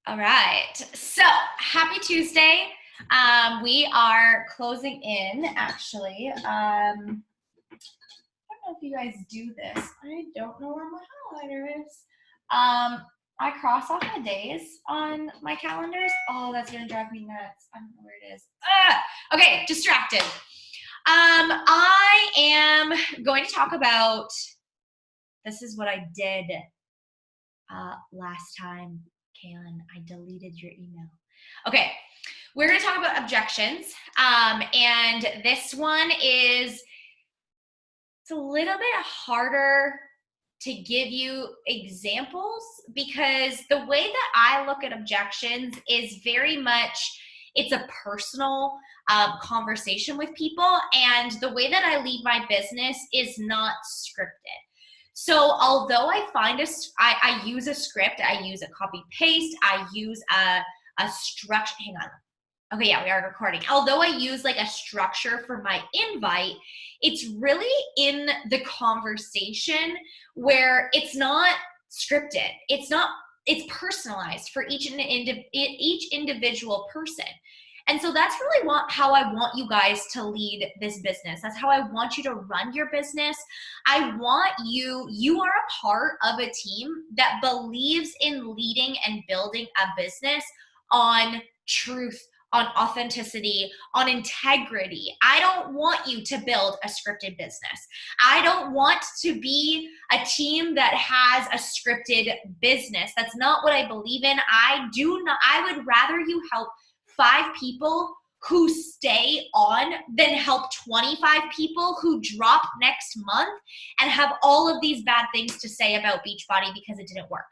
All right, so happy Tuesday. We are closing in, actually. I don't know if you guys do this. I don't know where my highlighter is. I cross off the days on my calendars. Oh, that's gonna drive me nuts. I don't know where it is. Okay, distracted. I am going to talk about, this is what I did last time. Kaylin, I deleted your email. Okay, we're going to talk about objections. And this one is, it's a little bit harder to give you examples because the way that I look at objections is very much, it's a personal conversation with people. And the way that I lead my business is not scripted. So although I use a script, I use a copy paste, I use a structure, hang on. Okay, yeah, we are recording. Although I use like a structure for my invite, it's really in the conversation where it's not scripted. It's personalized for each individual person. And so that's really how I want you guys to lead this business. That's how I want you to run your business. I want you are a part of a team that believes in leading and building a business on truth, on authenticity, on integrity. I don't want you to build a scripted business. I don't want to be a team that has a scripted business. That's not what I believe in. I would rather you help 5 people who stay on than help 25 people who drop next month and have all of these bad things to say about Beachbody because it didn't work.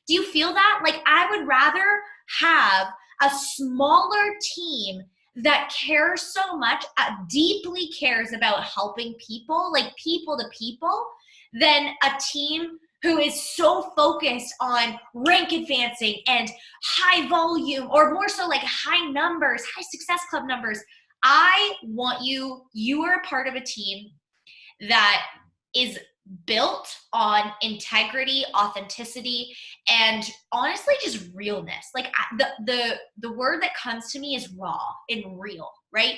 Do you feel that? Like, I would rather have a smaller team that cares so much, deeply cares about helping people, like people to people, than a team who is so focused on rank advancing and high volume, or more so like high numbers, high success club numbers. I want you are a part of a team that is built on integrity, authenticity, and honestly just realness. Like the word that comes to me is raw and real, right?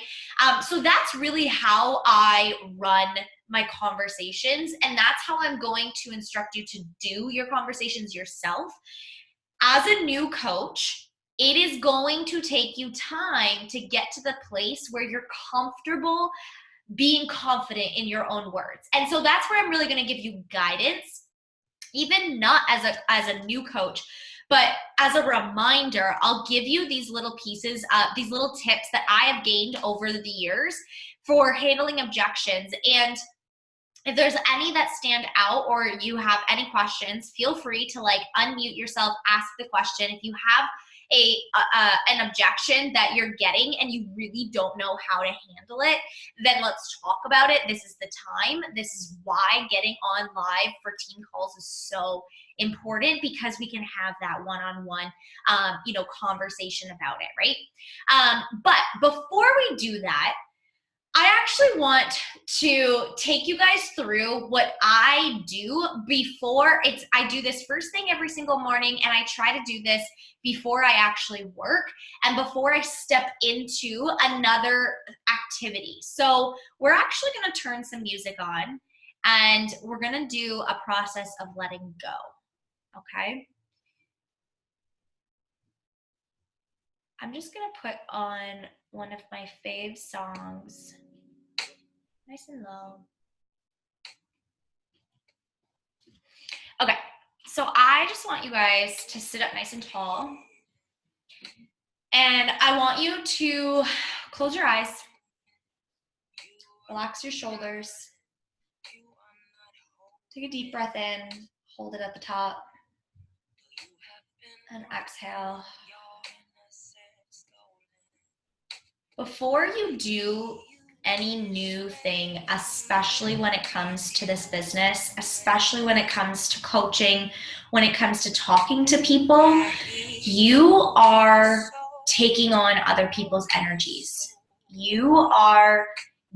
So that's really how I run my conversations, and that's how I'm going to instruct you to do your conversations yourself. As a new coach, it is going to take you time to get to the place where you're comfortable being confident in your own words. And so that's where I'm really going to give you guidance, even not as a new coach, but as a reminder. I'll give you these little pieces, these little tips that I have gained over the years for handling objections. And if there's any that stand out or you have any questions, feel free to like unmute yourself, ask the question. If you have an objection that you're getting and you really don't know how to handle it, then let's talk about it. This is the time. This is why getting on live for team calls is so important, because we can have that one-on-one conversation about it, right? But before we do that, I actually want to take you guys through what I do before I do this first thing every single morning, and I try to do this before I actually work and before I step into another activity. So we're actually going to turn some music on, and we're going to do a process of letting go, okay? I'm just going to put on one of my fave songs. Nice and low. Okay, so I just want you guys to sit up nice and tall. And I want you to close your eyes. Relax your shoulders. Take a deep breath in. Hold it at the top. And exhale. Before you do any new thing, especially when it comes to this business, especially when it comes to coaching, when it comes to talking to people, you are taking on other people's energies. You are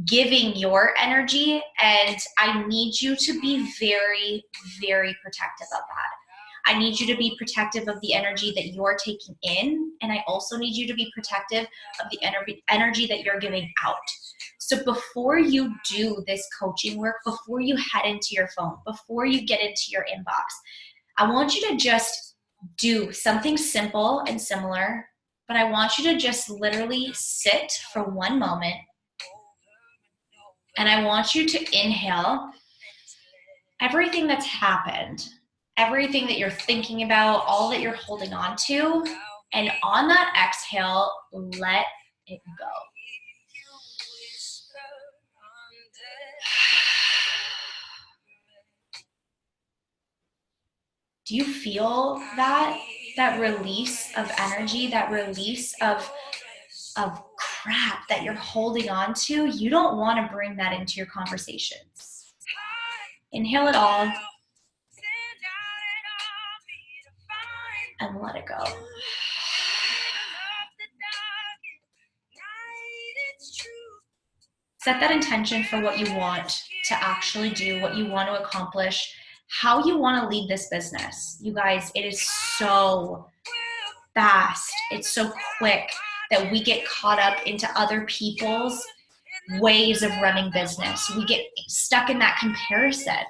giving your energy, and I need you to be very, very protective of that. I need you to be protective of the energy that you're taking in, and I also need you to be protective of the energy that you're giving out. So before you do this coaching work, before you head into your phone, before you get into your inbox, I want you to just do something simple and similar, but I want you to just literally sit for one moment, and I want you to inhale everything that's happened, everything that you're thinking about, all that you're holding on to, and on that exhale, let it go. Do you feel that release of energy, that release of crap that you're holding on to? You don't want to bring that into your conversations. Inhale it all and let it go. Set that intention for what you want to actually do, what you want to accomplish, how you want to lead this business. You guys, it is so fast. It's so quick that we get caught up into other people's ways of running business. We get stuck in that comparison.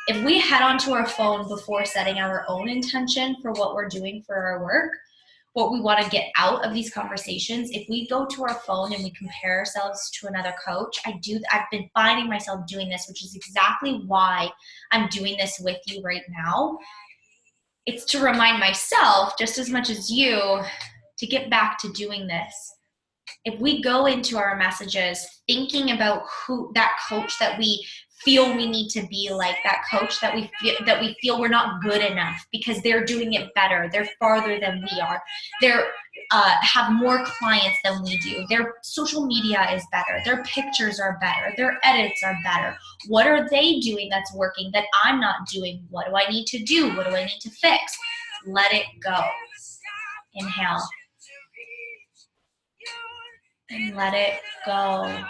If we head onto our phone before setting our own intention for what we're doing for our work, what we want to get out of these conversations, if we go to our phone and we compare ourselves to another coach, I've been finding myself doing this, which is exactly why I'm doing this with you right now. It's to remind myself, just as much as you, to get back to doing this. If we go into our messages thinking about who that coach that we feel we need to be like, that coach that we feel we're not good enough because they're doing it better, they're farther than we are, they're have more clients than we do, their social media is better, their pictures are better, their edits are better. What are they doing that's working that I'm not doing? What do I need to do? What do I need to fix? Let it go. Inhale. And let it go.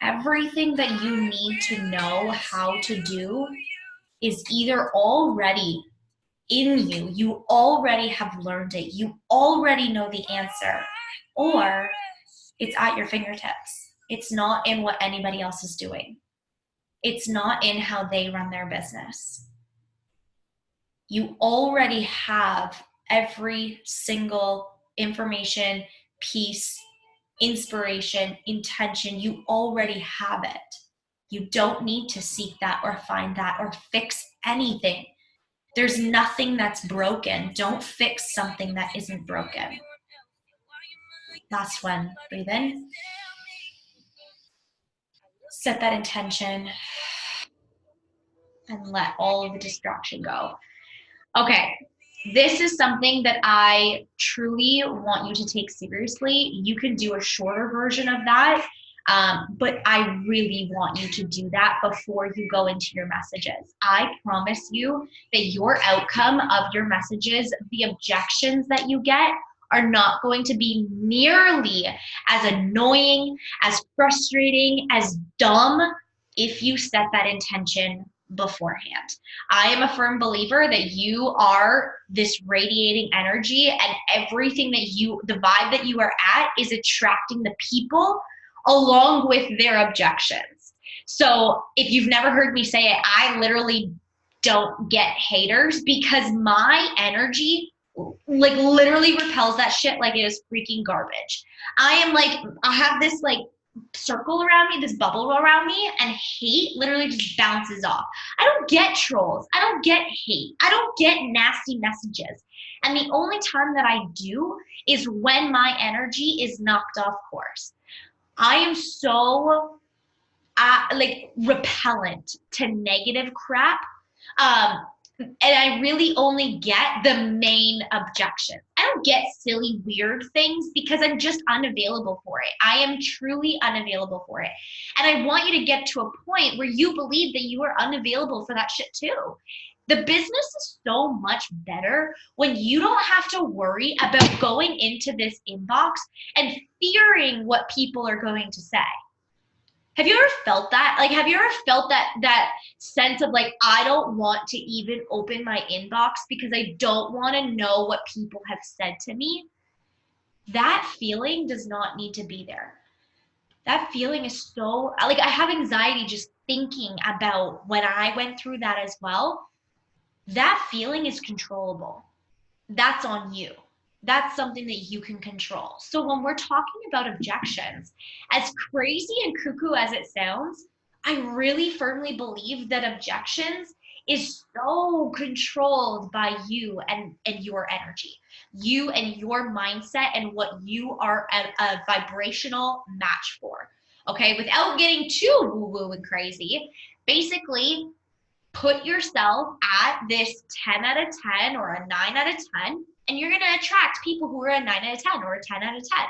Everything that you need to know how to do is either already in you, you already have learned it, you already know the answer, or it's at your fingertips. It's not in what anybody else is doing. It's not in how they run their business. You already have every single information, piece, inspiration, intention. You already have it. You don't need to seek that or find that or fix anything. There's nothing that's broken. Don't fix something that isn't broken. Last one. Breathe in. Set that intention and let all of the distraction go. Okay, this is something that I truly want you to take seriously. You can do a shorter version of that, but I really want you to do that before you go into your messages. I promise you that your outcome of your messages, the objections that you get, are not going to be nearly as annoying, as frustrating, as dumb if you set that intention beforehand. I am a firm believer that you are this radiating energy, and everything that the vibe that you are at is attracting the people along with their objections. So if you've never heard me say it, I literally don't get haters because my energy like literally repels that shit like it is freaking garbage. I have this like circle around me, this bubble around me, and hate literally just bounces off. I don't get trolls. I don't get hate. I don't get nasty messages. And the only time that I do is when my energy is knocked off course. I am so repellent to negative crap. And I really only get the main objections. I don't get silly, weird things because I'm just unavailable for it. I am truly unavailable for it. And I want you to get to a point where you believe that you are unavailable for that shit too. The business is so much better when you don't have to worry about going into this inbox and fearing what people are going to say. Have you ever felt that? Like, have you ever felt that sense of like, I don't want to even open my inbox because I don't want to know what people have said to me? That feeling does not need to be there. That feeling is so, like, I have anxiety just thinking about when I went through that as well. That feeling is controllable. That's on you. That's something that you can control. So when we're talking about objections, as crazy and cuckoo as it sounds, I really firmly believe that objections is so controlled by you and your energy, you and your mindset and what you are a vibrational match for. Okay, without getting too woo-woo and crazy, basically put yourself at this 10 out of 10 or a 9 out of 10, and you're going to attract people who are a 9 out of 10 or a 10 out of 10.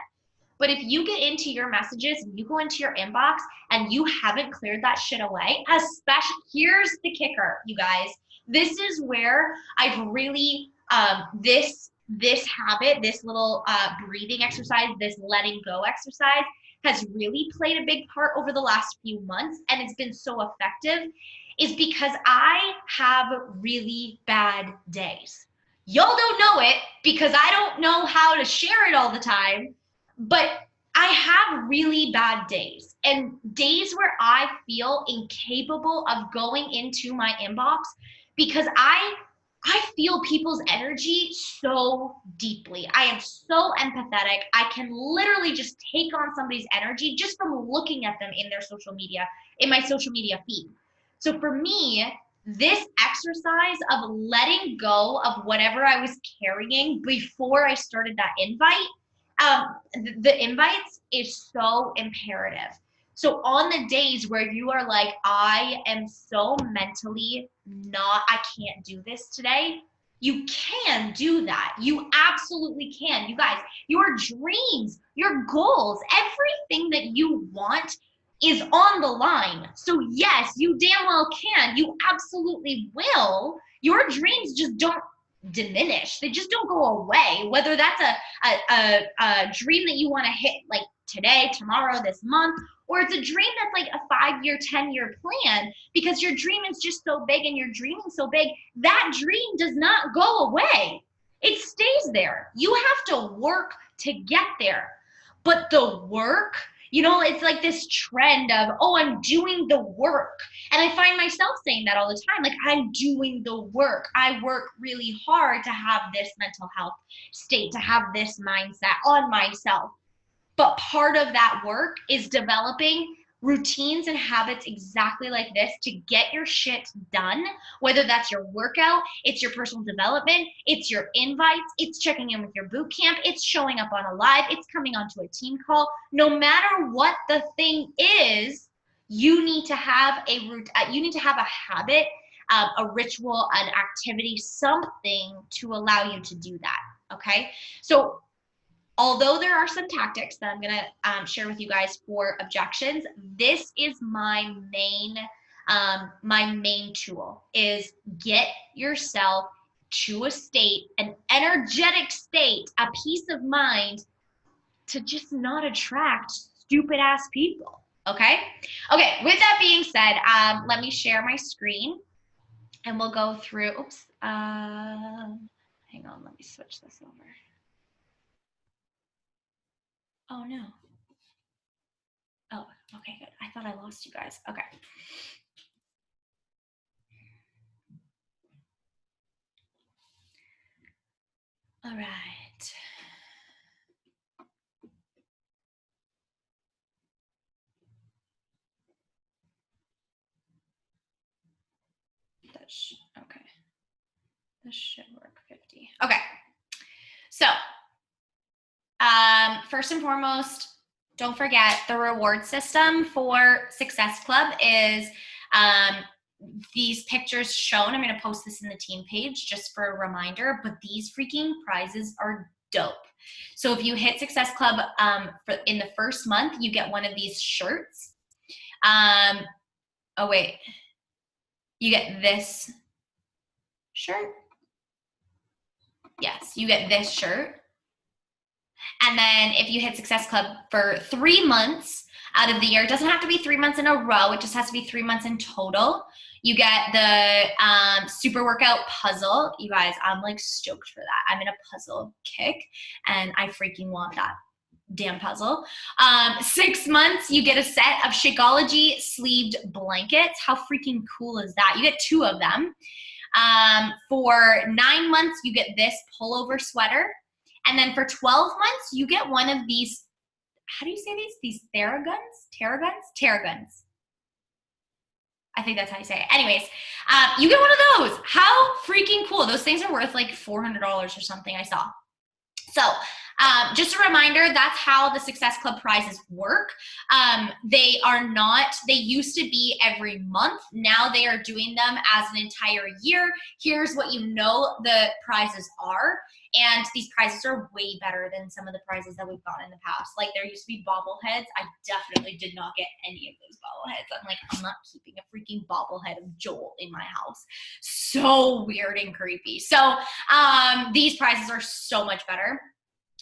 But if you get into your messages and you go into your inbox and you haven't cleared that shit away, especially, here's the kicker, you guys. This is where I've really, this habit, this little breathing exercise, this letting go exercise has really played a big part over the last few months, and it's been so effective, is because I have really bad days. Y'all don't know it because I don't know how to share it all the time, but I have really bad days, and days where I feel incapable of going into my inbox because I feel people's energy so deeply. I am so empathetic. I can literally just take on somebody's energy just from looking at them in their social media, in my social media feed. So for me, this exercise of letting go of whatever I was carrying before I started that invite, the invites is so imperative. So on the days where you are like, I am so mentally not, I can't do this today, you can do that. You absolutely can. You guys, your dreams, your goals, everything that you want is on the line. So yes, you damn well can. You absolutely will. Your dreams just don't diminish. They just don't go away. Whether that's a dream that you want to hit like today, tomorrow, this month, or it's a dream that's like a 5-year, 10-year plan, because your dream is just so big and you're dreaming so big, that dream does not go away. It stays there. You have to work to get there. But the work, you know, it's like this trend of, oh, I'm doing the work. And I find myself saying that all the time, like, I'm doing the work. I work really hard to have this mental health state, to have this mindset on myself. But part of that work is developing routines and habits exactly like this to get your shit done, whether that's your workout, it's your personal development, it's your invites, it's checking in with your boot camp, it's showing up on a live, it's coming onto a team call. No matter what the thing is, you need to have a habit, a ritual, an activity, something to allow you to do that. Okay, so although there are some tactics that I'm going to share with you guys for objections, this is my main tool, is get yourself to a state, an energetic state, a peace of mind to just not attract stupid ass people. Okay. Okay. With that being said, let me share my screen and we'll go through. Oops. Hang on. Let me switch this over. Oh no. Oh, okay, good. I thought I lost you guys. Okay. All right. Okay. This should work 50. Okay. So, first and foremost, don't forget the reward system for Success Club is these pictures shown. I'm going to post this in the team page just for a reminder, but these freaking prizes are dope. So if you hit Success Club in the first month, you get one of these shirts. Oh wait, you get this shirt. Yes, you get this shirt. And then if you hit Success Club for 3 months, out of the year. It doesn't have to be 3 months in a row. It just has to be 3 months in total. You get the super workout puzzle. You guys, I'm like stoked for that. I'm in a puzzle kick and I freaking want that damn puzzle. 6 months, you get a set of Shakeology sleeved blankets. How freaking cool is that? You get 2 of them. For 9 months, you get this pullover sweater. And then for 12 months, you get one of these, how do you say these? These Theraguns? I think that's how you say it. Anyways, you get one of those. How freaking cool. Those things are worth like $400 or something I saw. So just a reminder, that's how the Success Club prizes work. They used to be every month. Now they are doing them as an entire year. Here's what you know the prizes are. And these prizes are way better than some of the prizes that we've gotten in the past. Like there used to be bobbleheads. I definitely did not get any of those bobbleheads. I'm like, I'm not keeping a freaking bobblehead of Joel in my house. So weird and creepy. So these prizes are so much better.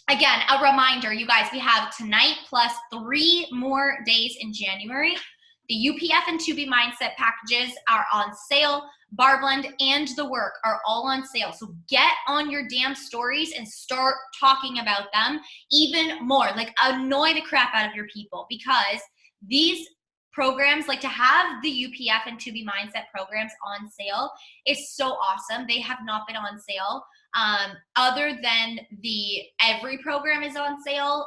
Again, a reminder, you guys, we have tonight plus 3 more days in January. The UPF and 2B Mindset packages are on sale. Barblend and the work are all on sale. So get on your damn stories and start talking about them even more. Like annoy the crap out of your people, because these programs, like to have the UPF and 2B Mindset programs on sale is so awesome. They have not been on sale. Other than the every program is on sale,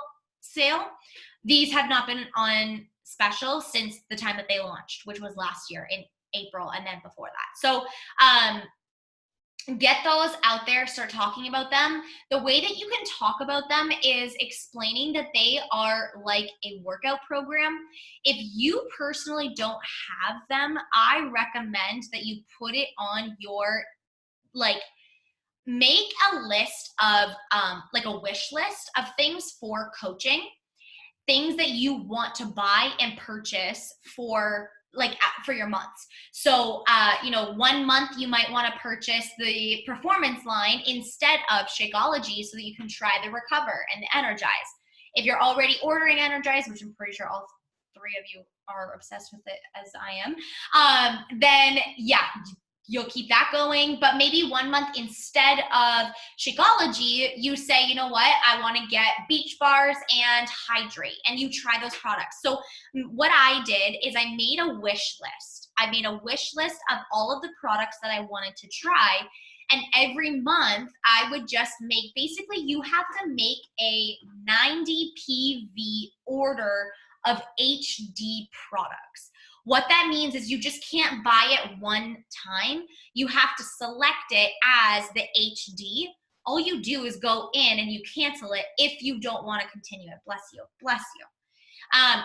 these have not been on special since the time that they launched, which was last year in April and then before that. So get those out there, start talking about them. The way that you can talk about them is explaining that they are like a workout program. If you personally don't have them, I recommend that you put it on your, like, make a list of like a wish list of things for coaching, things that you want to buy and purchase for your months. So, 1 month you might want to purchase the performance line instead of Shakeology so that you can try the Recover and the Energize. If you're already ordering Energize, which I'm pretty sure all 3 of you are obsessed with it as I am, then yeah, you'll keep that going. But maybe 1 month instead of Shakeology, you say, you know what, I want to get Beach Bars and Hydrate, and you try those products. So what I did is I made a wish list. I made a wish list of all of the products that I wanted to try. And every month I would just make, basically you have to make a 90 PV order of HD products. What that means is you just can't buy it one time. You have to select it as the HD. All you do is go in and you cancel it if you don't want to continue it. Bless you. Bless you.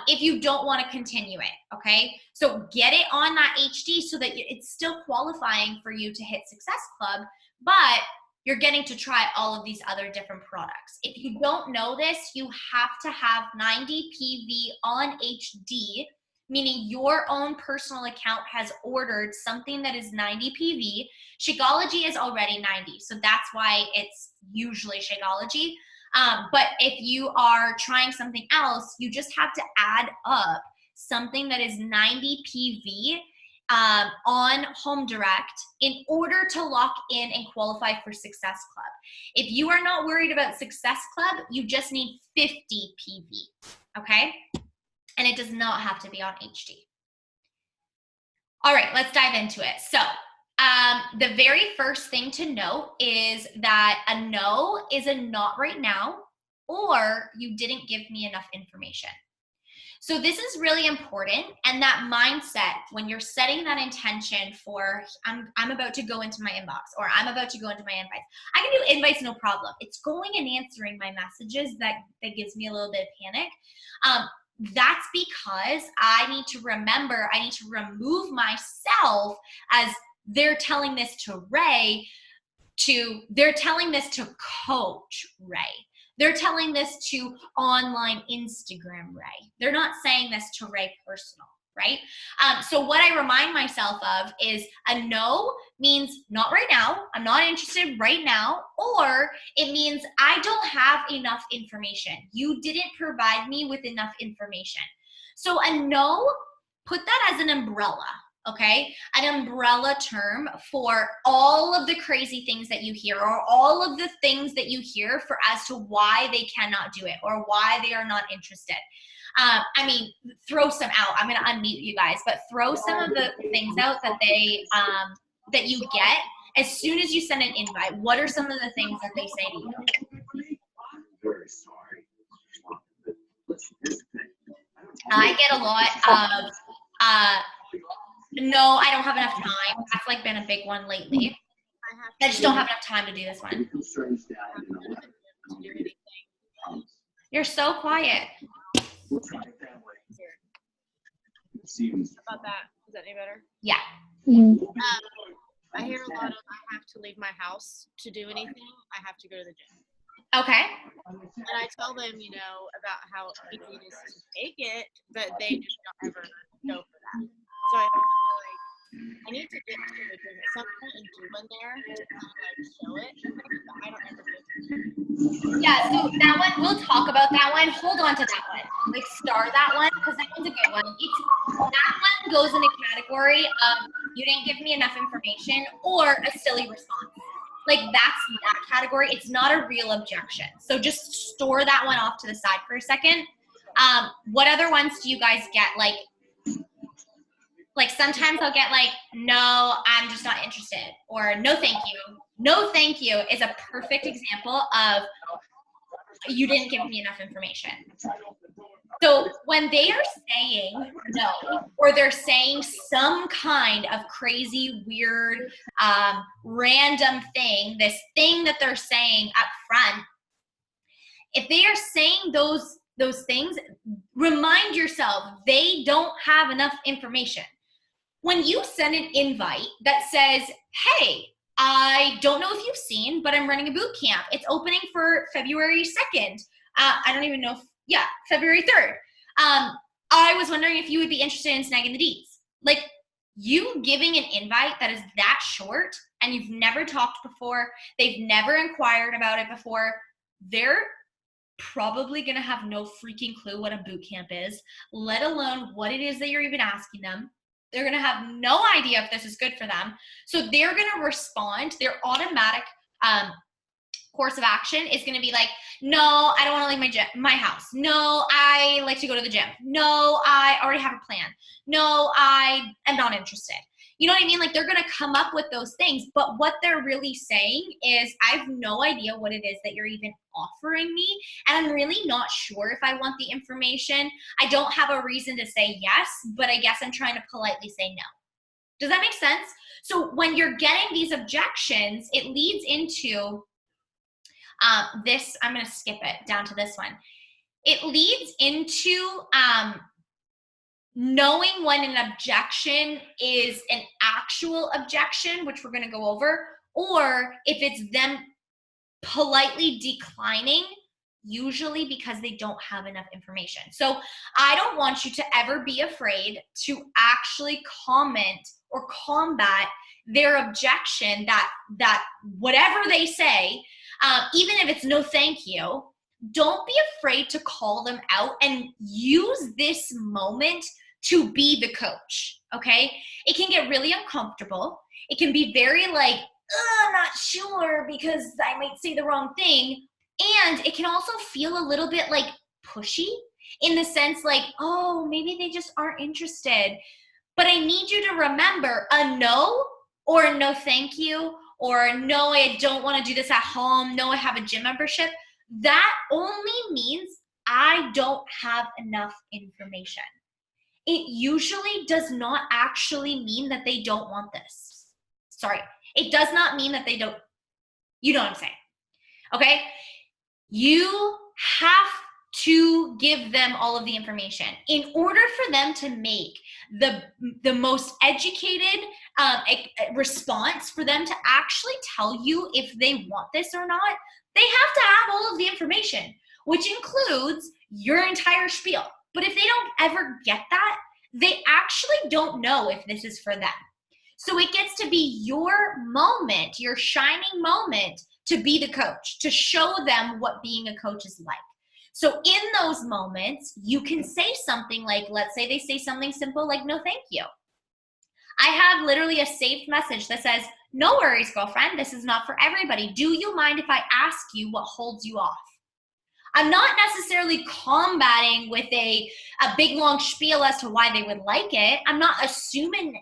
If you don't want to continue it, okay? So get it on that HD so that it's still qualifying for you to hit Success Club, but you're getting to try all of these other different products. If you don't know this, you have to have 90 PV on HD, meaning your own personal account has ordered something that is 90 PV. Shakeology is already 90, so that's why it's usually Shakeology. But if you are trying something else, you just have to add up something that is 90 PV on Home Direct in order to lock in and qualify for Success Club. If you are not worried about Success Club, you just need 50 PV, okay? And it does not have to be on HD. All right, let's dive into it. So the very first thing to note is that a no is a not right now, or you didn't give me enough information. So this is really important, and that mindset when you're setting that intention for I'm about to go into my inbox, or I'm about to go into my invites. I can do invites no problem. It's going and answering my messages that gives me a little bit of panic. That's because I need to remember, I need to remove myself as they're telling this to Ray, they're telling this to Coach Ray. They're telling this to online Instagram Ray. They're not saying this to Ray personal, right? So what I remind myself of is a no means not right now. I'm not interested right now. Or it means I don't have enough information. You didn't provide me with enough information. So a no, put that as an umbrella, okay? An umbrella term for all of the crazy things that you hear, or all of the things that you hear for as to why they cannot do it or why they are not interested. I mean, throw some out. I'm going to unmute you guys, but throw some of the things out that they that you get as soon as you send an invite. What are some of the things that they say to you? Very sorry. I get a lot of no, I don't have enough time. That's like been a big one lately. I just don't have enough time to do this one. You're so quiet. About that. Is that any better? Yeah. I hear a lot of I have to leave my house to do anything. I have to go to the gym. Okay. And I tell them, you know, about how easy it is to take it, but they just don't ever go for that. So I feel like I need to get to the gym at some point and do one there to kind of like show it, but I don't ever do it. Yeah, so that one, we'll talk about that one. Hold on to that one. Like, star that one, because that one's a good one. That one goes in the category of you didn't give me enough information or a silly response. Like, that's that category. It's not a real objection. So just store that one off to the side for a second. What other ones do you guys get? Like sometimes I'll get like, no, I'm just not interested, or no, thank you. No, thank you is a perfect example of you didn't give me enough information. So when they are saying no, or they're saying some kind of crazy, weird, random thing, this thing that they're saying up front, if they are saying those things, remind yourself they don't have enough information. When you send an invite that says, hey, I don't know if you've seen, but I'm running a boot camp. It's opening for February 2nd. I don't even know if, February 3rd. I was wondering if you would be interested in snagging the Ds. Like, you giving an invite that is that short and you've never talked before, they've never inquired about it before, they're probably going to have no freaking clue what a boot camp is, let alone what it is that you're even asking them. They're going to have no idea if this is good for them. So they're going to respond. Their automatic course of action is going to be like, no, I don't want to leave my house. No, I like to go to the gym. No, I already have a plan. No, I am not interested. You know what I mean? Like, they're going to come up with those things, but what they're really saying is, I have no idea what it is that you're even offering me, and I'm really not sure if I want the information. I don't have a reason to say yes, but I guess I'm trying to politely say no. Does that make sense? So when you're getting these objections, it leads into this. I'm going to skip it down to this one. It leads into knowing when an objection is an actual objection, which we're going to go over, or if it's them politely declining, usually because they don't have enough information. So I don't want you to ever be afraid to actually comment or combat their objection, that whatever they say, even if it's no thank you, don't be afraid to call them out and use this moment to be the coach, okay? It can get really uncomfortable. It can be very like, I'm not sure because I might say the wrong thing. And it can also feel a little bit like pushy in the sense like, oh, maybe they just aren't interested. But I need you to remember, a no or a no thank you, or no, I don't want to do this at home, no, I have a gym membership, that only means I don't have enough information. It usually does not actually mean that they don't want this. Sorry, it does not mean that they don't, you know what I'm saying, okay? You have to give them all of the information in order for them to make the most educated response, for them to actually tell you if they want this or not. They have to have all of the information, which includes your entire spiel. But if they don't ever get that, they actually don't know if this is for them. So it gets to be your moment, your shining moment, to be the coach, to show them what being a coach is like. So in those moments, you can say something like, let's say they say something simple like, no, thank you. I have literally a saved message that says, no worries, girlfriend. This is not for everybody. Do you mind if I ask you what holds you off? I'm not necessarily combating with a big long spiel as to why they would like it. I'm not assuming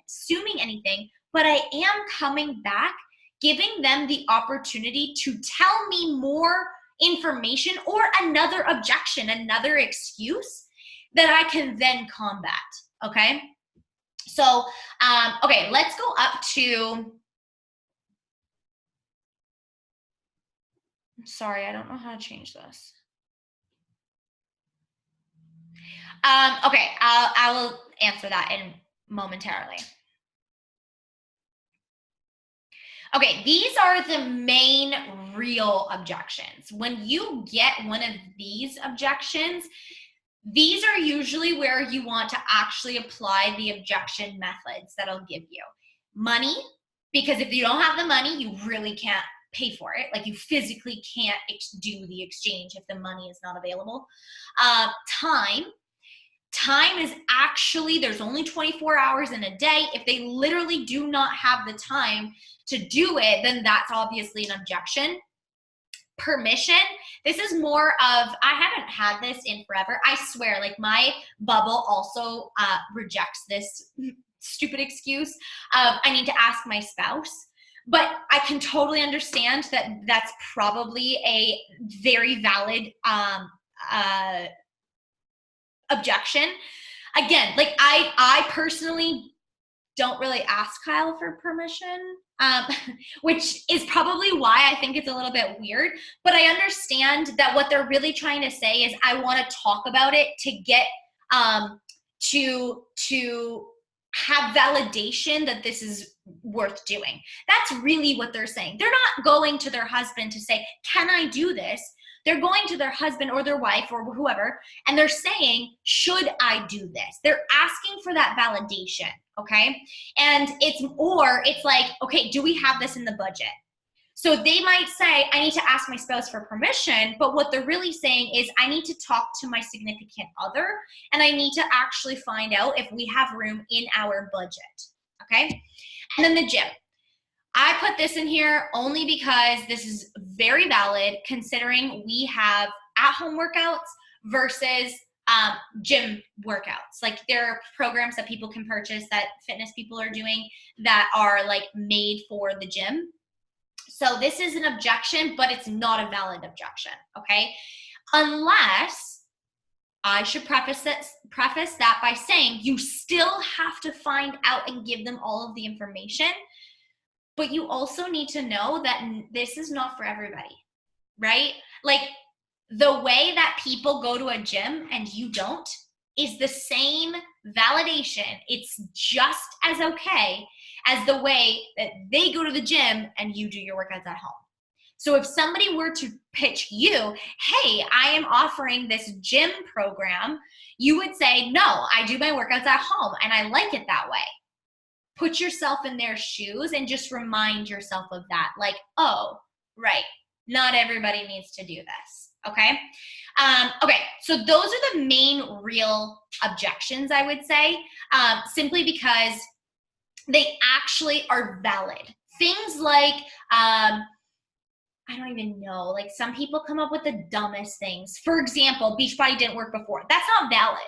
anything, but I am coming back, giving them the opportunity to tell me more information or another objection, another excuse that I can then combat, okay? So, okay, let's go up to, sorry, I don't know how to change this. Okay, I will answer that in momentarily. Okay, these are the main real objections. When you get one of these objections, these are usually where you want to actually apply the objection methods that I'll give you. Money, because if you don't have the money, you really can't pay for it. Like you physically can't do the exchange if the money is not available. Time is actually, there's only 24 hours in a day. If they literally do not have the time to do it, then that's obviously an objection. Permission, this is more of, I haven't had this in forever. I swear, like my bubble also rejects this stupid excuse of I need to ask my spouse. But I can totally understand that that's probably a very valid objection. Again, like I personally don't really ask Kyle for permission, which is probably why I think it's a little bit weird. But I understand that what they're really trying to say is I want to talk about it to get to have validation that this is worth doing. That's really what they're saying. They're not going to their husband to say, can I do this? They're going to their husband or their wife or whoever, and they're saying, should I do this? They're asking for that validation, okay? And it's like, okay, do we have this in the budget? So they might say, I need to ask my spouse for permission, but what they're really saying is I need to talk to my significant other, and I need to actually find out if we have room in our budget, okay? And then the gym. I put this in here only because this is very valid considering we have at-home workouts versus gym workouts. Like there are programs that people can purchase that fitness people are doing that are like made for the gym. So this is an objection, but it's not a valid objection, okay? Unless I should preface that by saying you still have to find out and give them all of the information. But you also need to know that this is not for everybody, right? Like the way that people go to a gym and you don't is the same validation. It's just as okay as the way that they go to the gym and you do your workouts at home. So if somebody were to pitch you, hey, I am offering this gym program, you would say, no, I do my workouts at home and I like it that way. Put yourself in their shoes and just remind yourself of that. Like, oh, right, not everybody needs to do this, okay? Okay, so those are the main real objections, I would say, simply because they actually are valid. Things like, I don't even know, like some people come up with the dumbest things. For example, Beachbody didn't work before. That's not valid.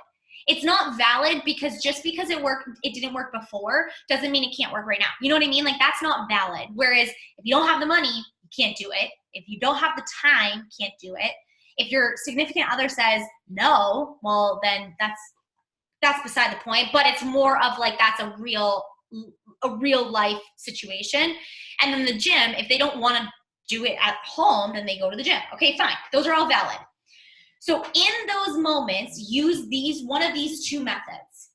It's not valid because just because it didn't work before doesn't mean it can't work right now. You know what I mean? Like that's not valid. Whereas if you don't have the money, you can't do it. If you don't have the time, you can't do it. If your significant other says no, well then that's beside the point. But it's more of like that's a real life situation. And then the gym, if they don't want to do it at home, then they go to the gym. Okay, fine. Those are all valid. So in those moments, use one of these two methods.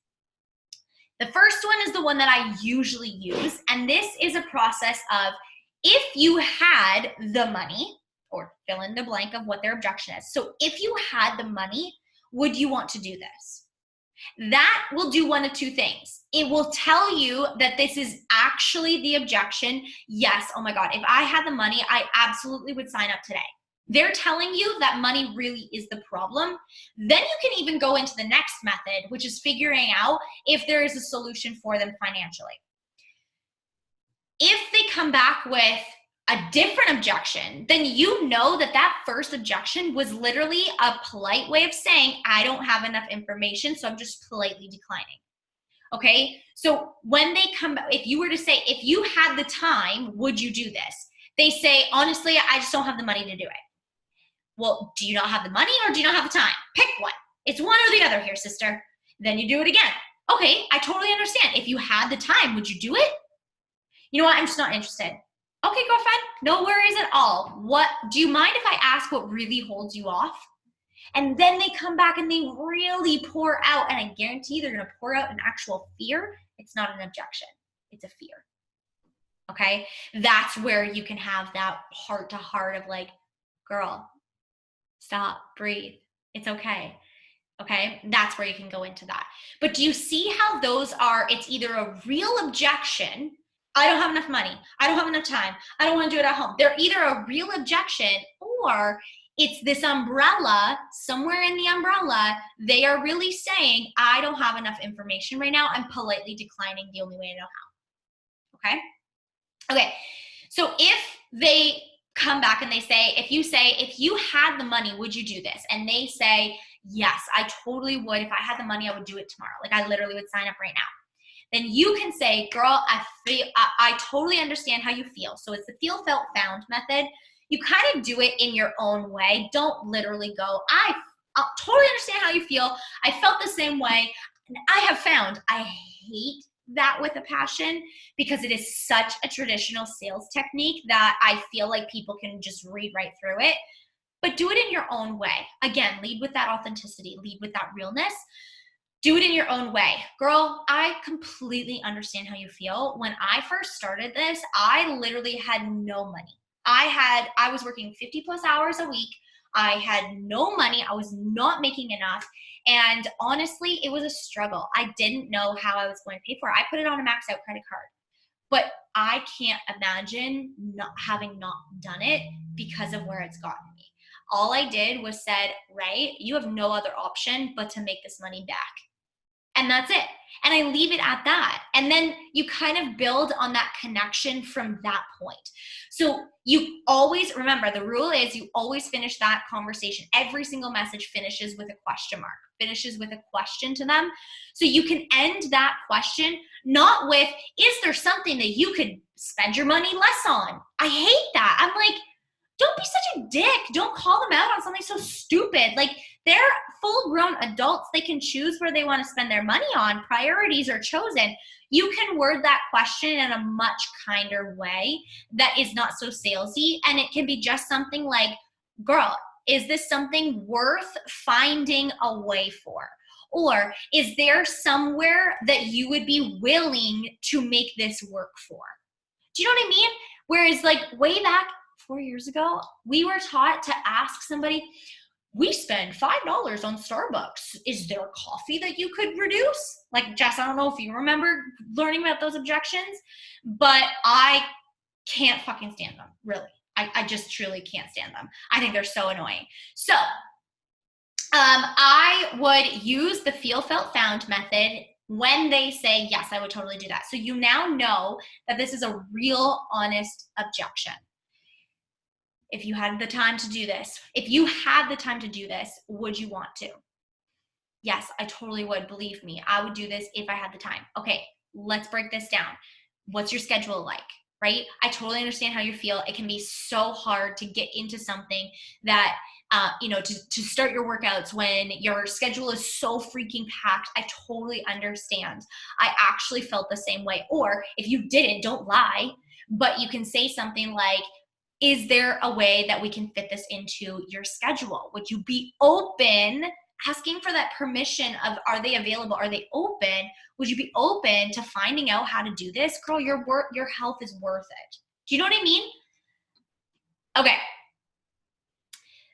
The first one is the one that I usually use, and this is a process of if you had the money, or fill in the blank of what their objection is. So if you had the money, would you want to do this? That will do one of two things. It will tell you that this is actually the objection. Yes, oh my God, if I had the money, I absolutely would sign up today. they're telling you that money really is the problem, then you can even go into the next method, which is figuring out if there is a solution for them financially. If they come back with a different objection, then you know that that first objection was literally a polite way of saying, I don't have enough information, so I'm just politely declining. Okay, so when they come, if you were to say, if you had the time, would you do this? They say, honestly, I just don't have the money to do it. Well, do you not have the money or do you not have the time? Pick one. It's one or the other here, sister. Then you do it again. Okay, I totally understand. If you had the time, would you do it? You know what? I'm just not interested. Okay, girlfriend, no worries at all. What, do you mind if I ask what really holds you off? And then they come back and they really pour out, and I guarantee they're gonna pour out an actual fear. It's not an objection, it's a fear. Okay, that's where you can have that heart to heart of like, girl, stop, breathe, it's okay. Okay, that's where you can go into that. But do you see how those are, it's either a real objection, I don't have enough money, I don't have enough time, I don't want to do it at home. They're either a real objection, or it's this umbrella, somewhere in the umbrella, they are really saying, I don't have enough information right now, I'm politely declining the only way I know how. Okay? Okay, so if they come back and they say, if you had the money, would you do this? And they say, yes, I totally would. If I had the money, I would do it tomorrow. Like I literally would sign up right now. Then you can say, girl, I totally understand how you feel. So it's the feel, felt, found method. You kind of do it in your own way. Don't literally go, I totally understand how you feel. I felt the same way. And I have found, I hate that with a passion, because it is such a traditional sales technique that I feel like people can just read right through it. But do it in your own way. Again, lead with that authenticity, lead with that realness. Do it in your own way. Girl, I completely understand how you feel. When I first started this, I literally had no money. I was working 50 plus hours a week. I had no money. I was not making enough. And honestly, it was a struggle. I didn't know how I was going to pay for it. I put it on a max out credit card. But I can't imagine not having not done it because of where it's gotten me. All I did was said, right, you have no other option but to make this money back. And that's it. And I leave it at that. And then you kind of build on that connection from that point. So you always, remember, the rule is you always finish that conversation. Every single message finishes with a question mark, finishes with a question to them. So you can end that question not with, is there something that you could spend your money less on? I hate that. I'm like, don't be such a dick. Don't call them out on something so stupid. Like, they're full-grown adults. They can choose where they want to spend their money on. Priorities are chosen. You can word that question in a much kinder way that is not so salesy. And it can be just something like, girl, is this something worth finding a way for? Or is there somewhere that you would be willing to make this work for? Do you know what I mean? Whereas like way back 4 years ago, we were taught to ask somebody, we spend $5 on Starbucks. Is there coffee that you could reduce? Like, Jess, I don't know if you remember learning about those objections, but I can't fucking stand them, really. I just truly can't stand them. I think they're so annoying. So I would use the feel, felt, found method when they say, yes, I would totally do that. So you now know that this is a real, honest objection. If you had the time to do this, would you want to? Yes, I totally would. Believe me, I would do this if I had the time. Okay, let's break this down. What's your schedule like, right? I totally understand how you feel. It can be so hard to get into something that, to start your workouts when your schedule is so freaking packed. I totally understand. I actually felt the same way. Or if you didn't, don't lie, but you can say something like, is there a way that we can fit this into your schedule? Would you be open, asking for that permission of, are they available? Are they open? Would you be open to finding out how to do this? Girl, your health is worth it. Do you know what I mean? Okay.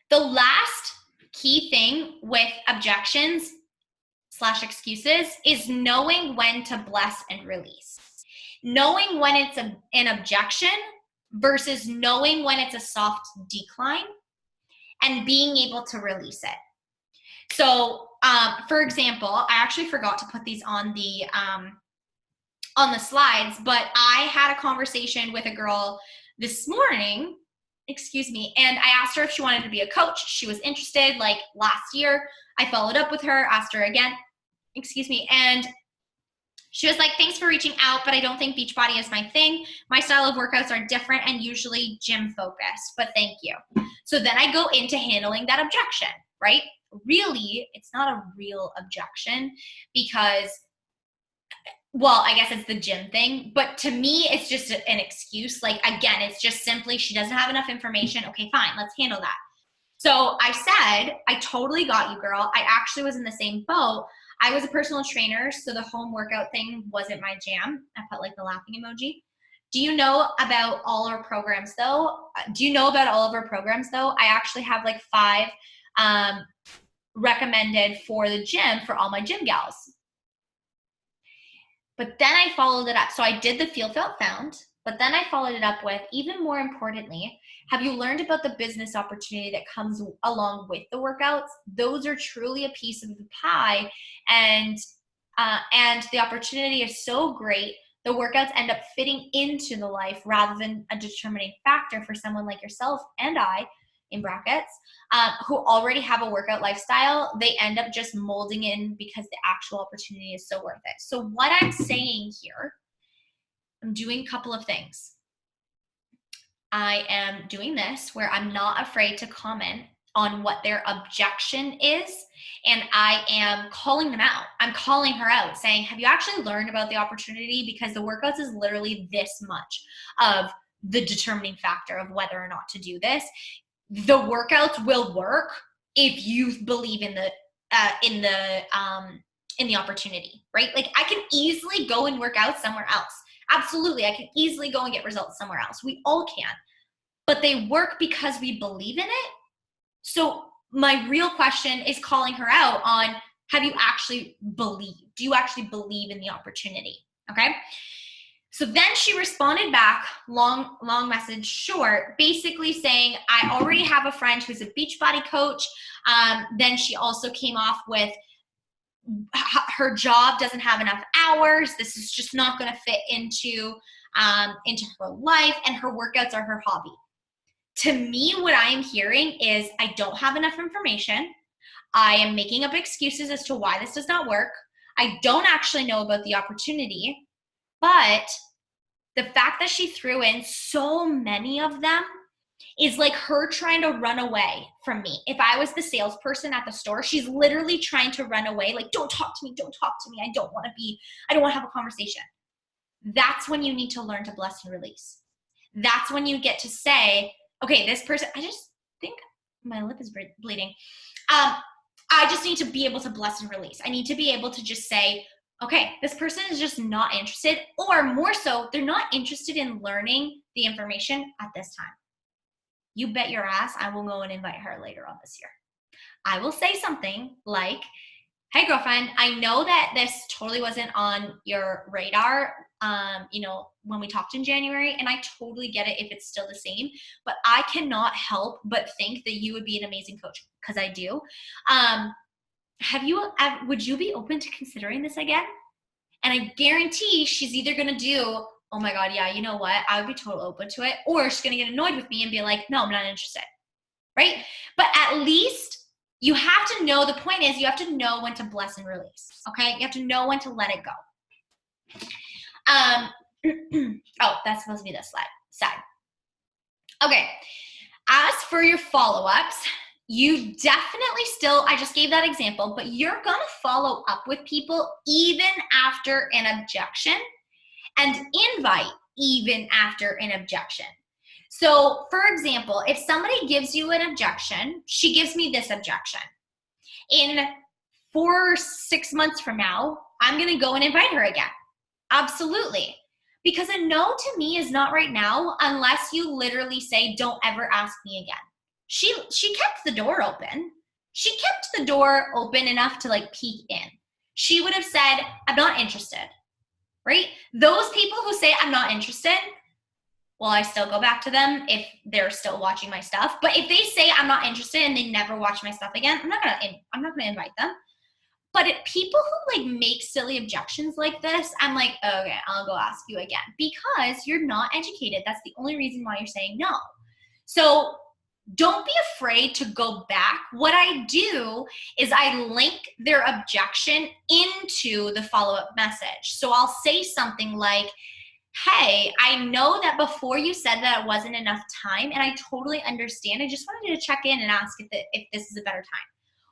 The last key thing with objections/excuses is knowing when to bless and release. Knowing when it's an objection versus knowing when it's a soft decline and being able to release it. So, for example, I actually forgot to put these on the slides, but I had a conversation with a girl this morning, and I asked her if she wanted to be a coach. She was interested, like last year. I followed up with her, asked her again, and she was like, thanks for reaching out, but I don't think Beachbody is my thing. My style of workouts are different and usually gym focused, but thank you. So then I go into handling that objection, right? Really, it's not a real objection because, well, I guess it's the gym thing, but to me, it's just an excuse. Like, again, it's just simply she doesn't have enough information. Okay, fine, let's handle that. So I said, I totally got you, girl. I actually was in the same boat. I was a personal trainer, so the home workout thing wasn't my jam. I put like the laughing emoji. Do you know about all our programs though? I actually have like 5 recommended for the gym for all my gym gals. But then I followed it up. So I did the feel, felt, found, but then I followed it up with, even more importantly, have you learned about the business opportunity that comes along with the workouts? Those are truly a piece of the pie, and the opportunity is so great. The workouts end up fitting into the life rather than a determining factor for someone like yourself and I, in brackets, who already have a workout lifestyle. They end up just molding in because the actual opportunity is so worth it. So what I'm saying here, I'm doing a couple of things. I am doing this where I'm not afraid to comment on what their objection is, and I am calling them out. I'm calling her out saying, have you actually learned about the opportunity? Because the workouts is literally this much of the determining factor of whether or not to do this. The workouts will work if you believe in the opportunity, right? Like, I can easily go and work out somewhere else. Absolutely, I can easily go and get results somewhere else. We all can. But they work because we believe in it. So my real question is calling her out on, have you actually believed? Do you actually believe in the opportunity? Okay. So then she responded back, long message short, basically saying, I already have a friend who's a Beachbody coach. Then she also came off with, her job doesn't have enough hours. This is just not going to fit into her life, and her workouts are her hobby. To me, what I am hearing is, I don't have enough information. I am making up excuses as to why this does not work. I don't actually know about the opportunity, but the fact that she threw in so many of them is like her trying to run away from me. If I was the salesperson at the store, she's literally trying to run away. Like, don't talk to me. Don't talk to me. I don't want to have a conversation. That's when you need to learn to bless and release. That's when you get to say, okay, this person, I just think my lip is bleeding. I just need to be able to bless and release. I need to be able to just say, okay, this person is just not interested, or more so, they're not interested in learning the information at this time. You bet your ass I will go and invite her later on this year. I will say something like, hey girlfriend, I know that this totally wasn't on your radar, when we talked in January, and I totally get it if it's still the same, but I cannot help but think that you would be an amazing coach, because I do. Would you be open to considering this again? And I guarantee she's either going to do, oh my God, yeah, you know what? I would be totally open to it. Or she's going to get annoyed with me and be like, no, I'm not interested. Right? But at least you have to know, the point is you have to know when to bless and release. Okay? You have to know when to let it go. Oh, that's supposed to be the slide. Okay. As for your follow-ups, you definitely still, I just gave that example, but you're going to follow up with people even after an objection, and invite even after an objection. So for example, if somebody gives you an objection, she gives me this objection. In 4 or 6 months from now, I'm going to go and invite her again. Absolutely. Because a no to me is not right now unless you literally say, don't ever ask me again. She kept the door open. She kept the door open enough to like peek in. She would have said, I'm not interested, right? Those people who say I'm not interested, Will I still go back to them if they're still watching my stuff? But if they say I'm not interested and they never watch my stuff again, I'm not gonna invite them. But people who like make silly objections like this, I'm like, okay, I'll go ask you again, because you're not educated. That's the only reason why you're saying no. So don't be afraid to go back. What I do is I link their objection into the follow-up message. So I'll say something like, hey, I know that before you said that it wasn't enough time, and I totally understand. I just wanted to check in and ask if this is a better time.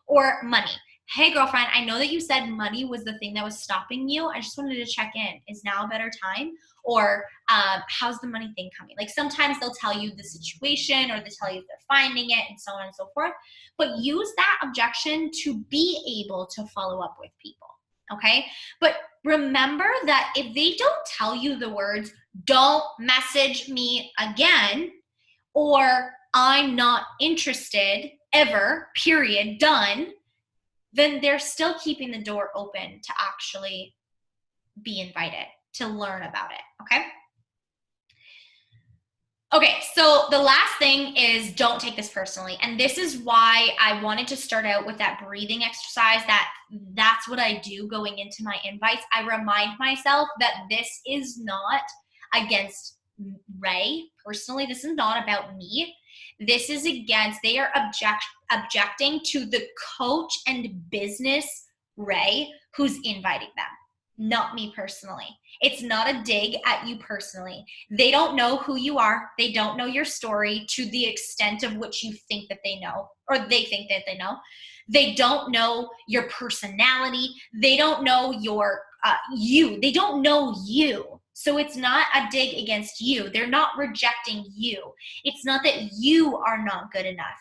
Or money. Hey, girlfriend, I know that you said money was the thing that was stopping you. I just wanted to check in. Is now a better time? Or how's the money thing coming? Like sometimes they'll tell you the situation, or they tell you if they're finding it, and so on and so forth. But use that objection to be able to follow up with people, okay? But remember that if they don't tell you the words, don't message me again, or I'm not interested ever, period, done, then they're still keeping the door open to actually be invited to learn about it, okay? Okay, so the last thing is don't take this personally. And this is why I wanted to start out with that breathing exercise. That's what I do going into my invites. I remind myself that this is not against Ray personally. This is not about me. This is against, they are objecting to the coach and business Ray who's inviting them, not me personally. It's not a dig at you personally. They don't know who you are. They don't know your story to the extent of which you think that they know, or they think that they know. They don't know your personality. They don't know your you. They don't know you. So it's not a dig against you. They're not rejecting you. It's not that you are not good enough.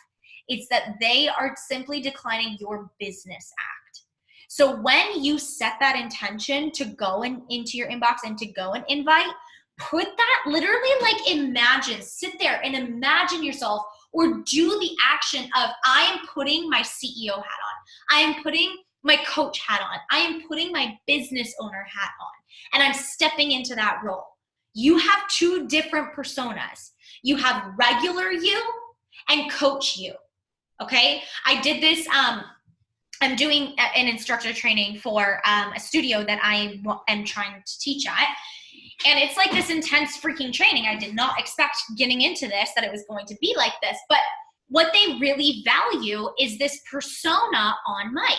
It's that they are simply declining your business act. So when you set that intention to go into your inbox and to go and invite, put that literally, like imagine, sit there and imagine yourself, or do the action of, I am putting my CEO hat on. I am putting my coach hat on. I am putting my business owner hat on, and I'm stepping into that role. You have two different personas. You have regular you and coach you, okay? I did this, I'm doing an instructor training for a studio that I am trying to teach at. And it's like this intense freaking training. I did not expect getting into this that it was going to be like this. But what they really value is this persona on mic.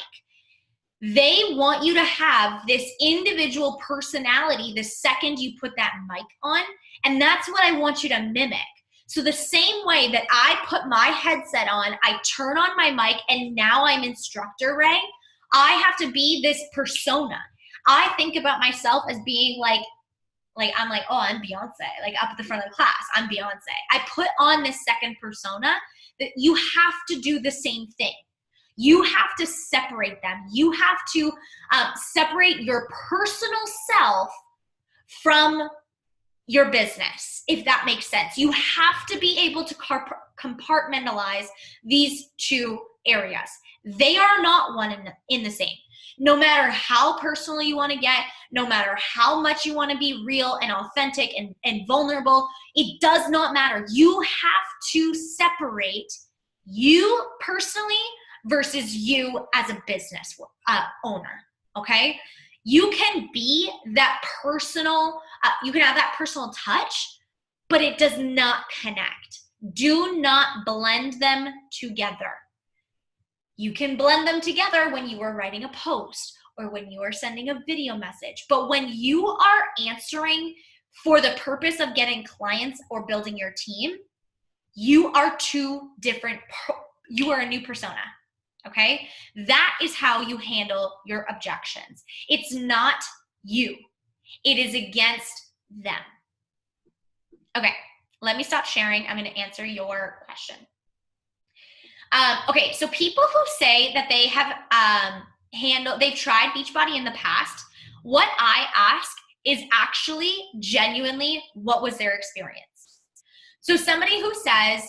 They want you to have this individual personality the second you put that mic on. And that's what I want you to mimic. So the same way that I put my headset on, I turn on my mic, and now I'm instructor Ray, I have to be this persona. I think about myself as being like I'm like, oh, I'm Beyonce, like up at the front of the class, I'm Beyonce. I put on this second persona. That you have to do the same thing. You have to separate them. You have to separate your personal self from your business, if that makes sense. You have to be able to compartmentalize these two areas. They are not one in the same. No matter how personal you want to get, no matter how much you want to be real and authentic and vulnerable, it does not matter. You have to separate you personally versus you as a business owner, okay? You can be that personal, you can have that personal touch, but it does not connect. Do not blend them together. You can blend them together when you are writing a post or when you are sending a video message. But when you are answering for the purpose of getting clients or building your team, you are two different, you are a new persona, okay? That is how you handle your objections. It's not you. It is against them. Okay, let me stop sharing. I'm going to answer your question. Okay, so people who say that they have they've tried Beachbody in the past, what I ask is actually genuinely what was their experience. So somebody who says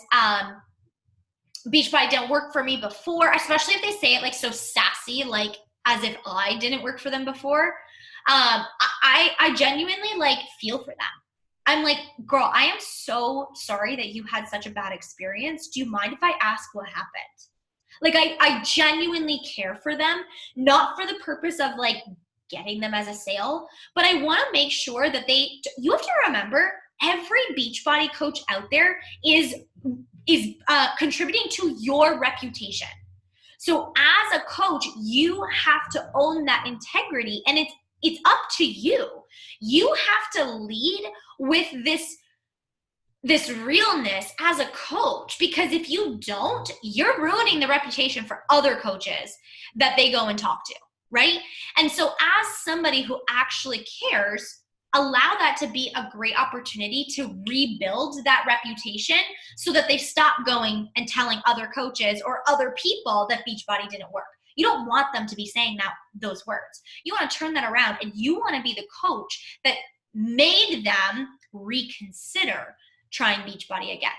Beachbody didn't work for me before, especially if they say it like so sassy, like as if I didn't work for them before, I genuinely like feel for them. I'm like, girl, I am so sorry that you had such a bad experience. Do you mind if I ask what happened? Like, I genuinely care for them, not for the purpose of like getting them as a sale, but I want to make sure that you have to remember, every Beachbody coach out there is contributing to your reputation. So as a coach, you have to own that integrity, and it's up to you. You have to lead with this realness as a coach, because if you don't, you're ruining the reputation for other coaches that they go and talk to, right? And so as somebody who actually cares, allow that to be a great opportunity to rebuild that reputation so that they stop going and telling other coaches or other people that Beachbody didn't work. You don't want them to be saying those words. You want to turn that around, and you want to be the coach that made them reconsider trying Beachbody again.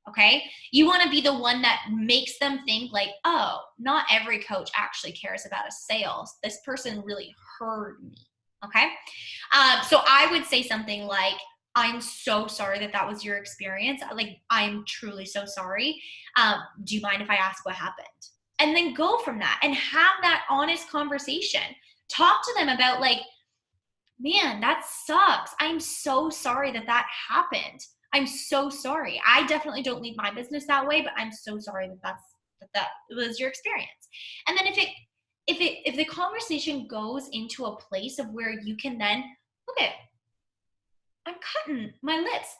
Okay? You want to be the one that makes them think like, oh, not every coach actually cares about a sale. This person really heard me. Okay? So I would say something like, I'm so sorry that was your experience. Like, I'm truly so sorry. Do you mind if I ask what happened? And then go from that and have that honest conversation. Talk to them about like, man, that sucks. I'm so sorry that happened. I'm so sorry. I definitely don't lead my business that way, but I'm so sorry that was your experience. And then if the conversation goes into a place of where you can then, okay, I'm cutting my lips.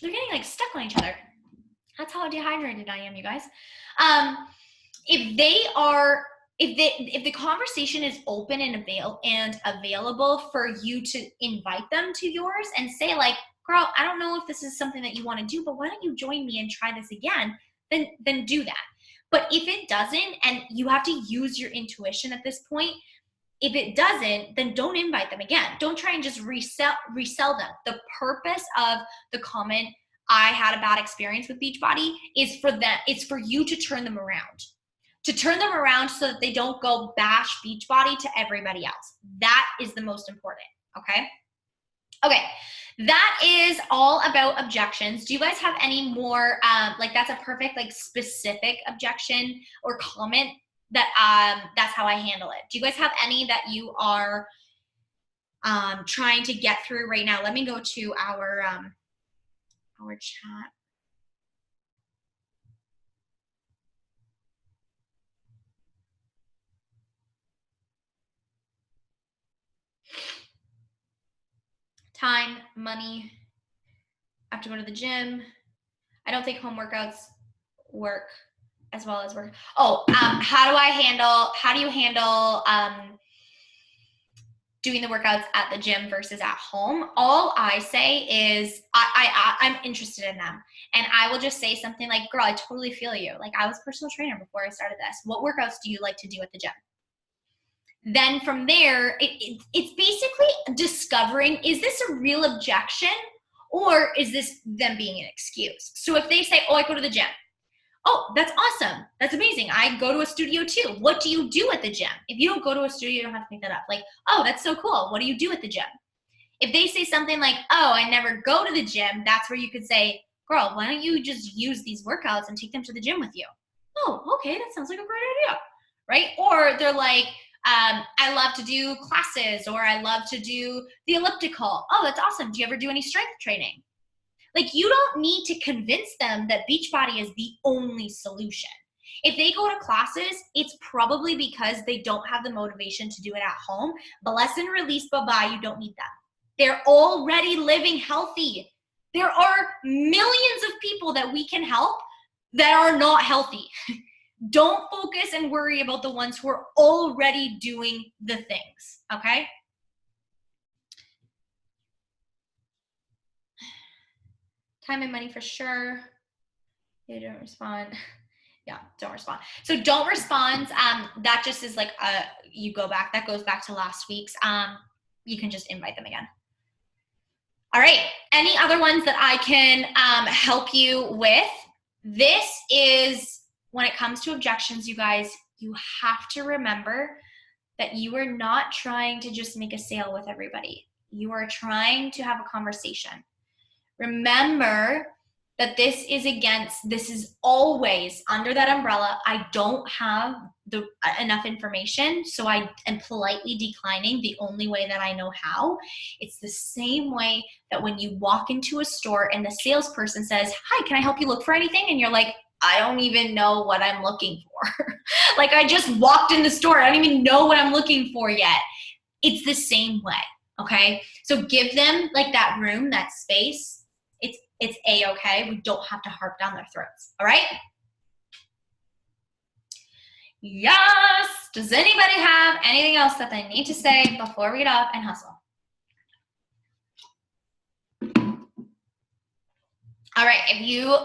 They're getting like stuck on each other. That's how dehydrated I am, you guys. If the conversation is open and available for you to invite them to yours and say like, girl, I don't know if this is something that you want to do, but why don't you join me and try this again? Then do that. But if it doesn't, and you have to use your intuition at this point, if it doesn't, then don't invite them again. Don't try and just resell them. The purpose of the comment, I had a bad experience with Beachbody, is for them. It's for you to turn them around. To turn them around so that they don't go bash Beachbody to everybody else. That is the most important, okay? Okay, that is all about objections. Do you guys have any more, like that's a perfect, like specific objection or comment that that's how I handle it? Do you guys have any that you are trying to get through right now? Let me go to our chat. Time, money, I have to go to the gym. I don't think home workouts work as well as work. Oh, how do you handle doing the workouts at the gym versus at home? All I say is I'm interested in them. And I will just say something like, girl, I totally feel you. Like, I was a personal trainer before I started this. What workouts do you like to do at the gym? Then from there, it's basically discovering, is this a real objection or is this them being an excuse? So if they say, oh, I go to the gym. Oh, that's awesome. That's amazing. I go to a studio too. What do you do at the gym? If you don't go to a studio, you don't have to make that up. Like, oh, that's so cool. What do you do at the gym? If they say something like, oh, I never go to the gym, that's where you could say, girl, why don't you just use these workouts and take them to the gym with you? Oh, okay, that sounds like a great idea, right? Or they're like, I love to do classes, or I love to do the elliptical. Oh, that's awesome. Do you ever do any strength training? Like, you don't need to convince them that Beachbody is the only solution. If they go to classes, it's probably because they don't have the motivation to do it at home. Bless and release, bye-bye, you don't need them. They're already living healthy. There are millions of people that we can help that are not healthy. Don't focus and worry about the ones who are already doing the things, okay? Time and money for sure. They don't respond. Yeah, don't respond. So don't respond. That just is like you go back. That goes back to last week's. You can just invite them again. All right. Any other ones that I can help you with? This is, when it comes to objections, you guys, you have to remember that you are not trying to just make a sale with everybody. You are trying to have a conversation. Remember that this is always under that umbrella. I don't have enough information, so I am politely declining the only way that I know how. It's the same way that when you walk into a store and the salesperson says, "Hi, can I help you look for anything?" And you're like, "I don't even know what I'm looking for." Like, I just walked in the store. I don't even know what I'm looking for yet. It's the same way, okay? So give them like that room, that space. It's A-okay. We don't have to harp down their throats, all right? Yes! Does anybody have anything else that they need to say before we get off and hustle? All right, if you